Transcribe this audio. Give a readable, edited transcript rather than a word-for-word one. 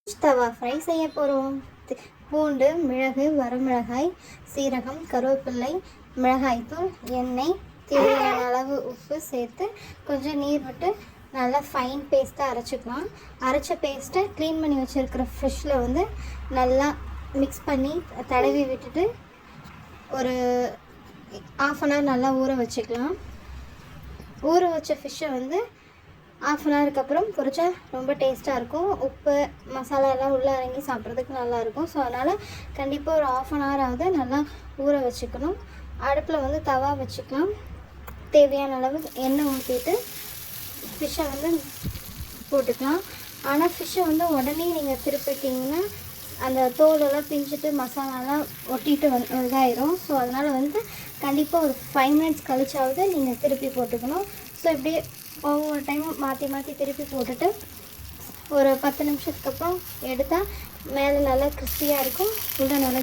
தவா ஃப்ரை செய்ய போகிறோம். பூண்டு, மிளகு, வரமிளகாய், சீரகம், கருவேப்பிள்ளை, மிளகாய்த்தூள், எண்ணெய், தேவையான அளவு உப்பு சேர்த்து கொஞ்சம் நீர் விட்டு நல்லா ஃபைன் பேஸ்ட்டாக அரைச்சிக்கலாம். அரைச்ச பேஸ்ட்டை க்ளீன் பண்ணி வச்சுருக்கிற ஃபிஷ்ஷில் வந்து நல்லா மிக்ஸ் பண்ணி தடவி விட்டுட்டு ஒரு ½ அன் ஹவர் நல்லா ஊற வச்சுக்கலாம். ஊற வச்ச ஃபிஷ்ஷை வந்து ½ அன் ஹவருக்கு அப்புறம் பொரிச்சா ரொம்ப டேஸ்ட்டாக இருக்கும். உப்பு மசாலா எல்லாம் உள்ளே இறங்கி சாப்பிட்றதுக்கு நல்லாயிருக்கும். ஸோ அதனால் கண்டிப்பாக ஒரு ½ அன் ஹவர் ஆகுது நல்லா ஊற வச்சுக்கணும். அடுப்பில் வந்து தவா வச்சுக்கலாம். தேவையான அளவு எண்ணெய் ஊற்றிட்டு ஃபிஷ்ஷை வந்து போட்டுக்கலாம். ஆனால் ஃபிஷ்ஷை வந்து உடனே நீங்கள் திருப்பிட்டிங்கன்னா அந்த தோலெல்லாம் பிஞ்சிட்டு மசாலாலாம் ஒட்டிட்டு இதாயிரும். ஸோ அதனால் வந்து கண்டிப்பாக ஒரு 5 மினிட்ஸ் கழிச்சாவது நீங்கள் திருப்பி போட்டுக்கணும். ஸோ இப்படியே ஒவ்வொரு டைமும் மாற்றி மாற்றி திருப்பி போட்டுட்டு ஒரு 10 நிமிஷத்துக்கு அப்புறம் எடுத்தால் மேலே நல்லா கிறிஸ்பியாக இருக்கும். உள்ள நல்லா